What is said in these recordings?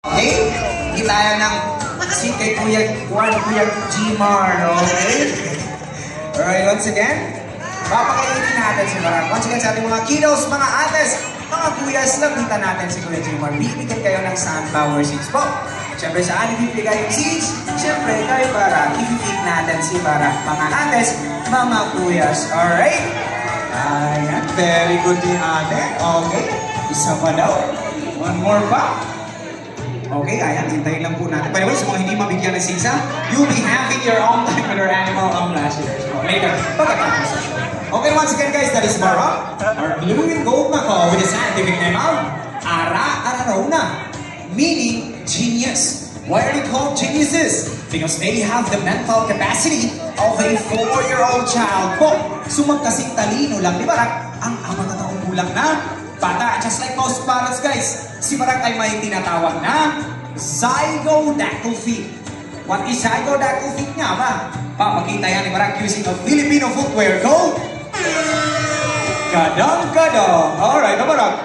Okay? Hindi tayo ng si kay Kuya Gmar, okay? Alright, once again, papakainin natin si Barak. Once again, sa ating mga kiddos, mga ates, mga kuyas, lapitan natin si Kuya Gmar. Bibigyan kayo ng sunflower seeds po. Siyempre, saan ibibigay yung seeds? Siyempre, kay Barak. Ibibig natin si Barak, mga ates, mga kuyas. Alright? Ayan, very good ni ate. Okay, isa pa daw. One more pa. Okay, ayan, hintayin lang po natin. By the way, sa mga hindi mabigyan ng sisa, you'll be having your own time with our animal last year. So, later, pagkatapos sa show. Okay, once again guys, that is Barak, our blue and gold mako with the scientific name of Ara-Ararona, meaning genius. Why are they called geniuses? Because they have the mental capacity of a 4-year-old child. Po, sumagkasing talino lang ni Barak ang amataong gulang na bata. Just like most parents guys, si Barak ay may tinatawag na zygodactyl feet. What is zygodactyl feet nga ba? Papakita yan ni Barak using a Filipino footwear called Kadang-Kadang. Alright, na Barak.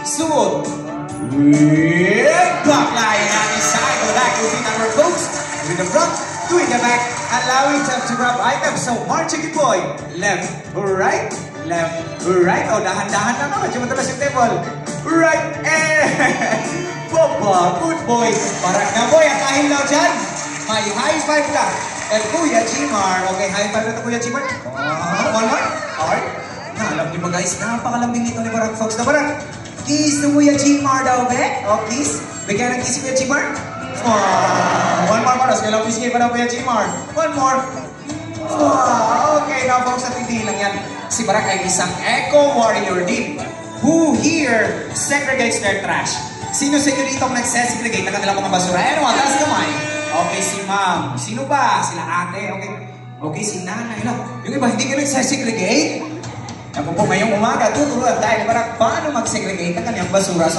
Suot. Backline yan is zygodactyl feet on our folks. With the front, to the back, allowing them to grab items. So, marching it boy. Left, right, left, right. O, dahan-dahan na naman. Diyan matalas yung table. Right, and Papa, good boy. Barak na boy, at dahil lang dyan, may high five ka. And Kuya Gmar. Okay, high five na ito Kuya Gmar. One more. Alright. Alam niyo ba guys, napakalambing nito ni Barak folks. Na Barak, kiss to Kuya Gmar daw, be? O, kiss. Bigyan ng kiss si Kuya Gmar. One more para. Kailang kiss kayo pa na Kuya Gmar. One more. Okay, now folks, at hindi lang yan. Si Barak ay isang eco warrior din. Who here segregates their trash? Sino sa inyo dito nagsesegregate ng kanilang mga basura? Anyone? Taas kamay. Okay, si ma'am. Sino ba? Sila ate. Okay. Okay, si nanay. Yung iba, hindi ka nagsesegregate? Ako po ngayong umaga, tuturuan tayo para paano mag-segregate ng kanyang basura. So,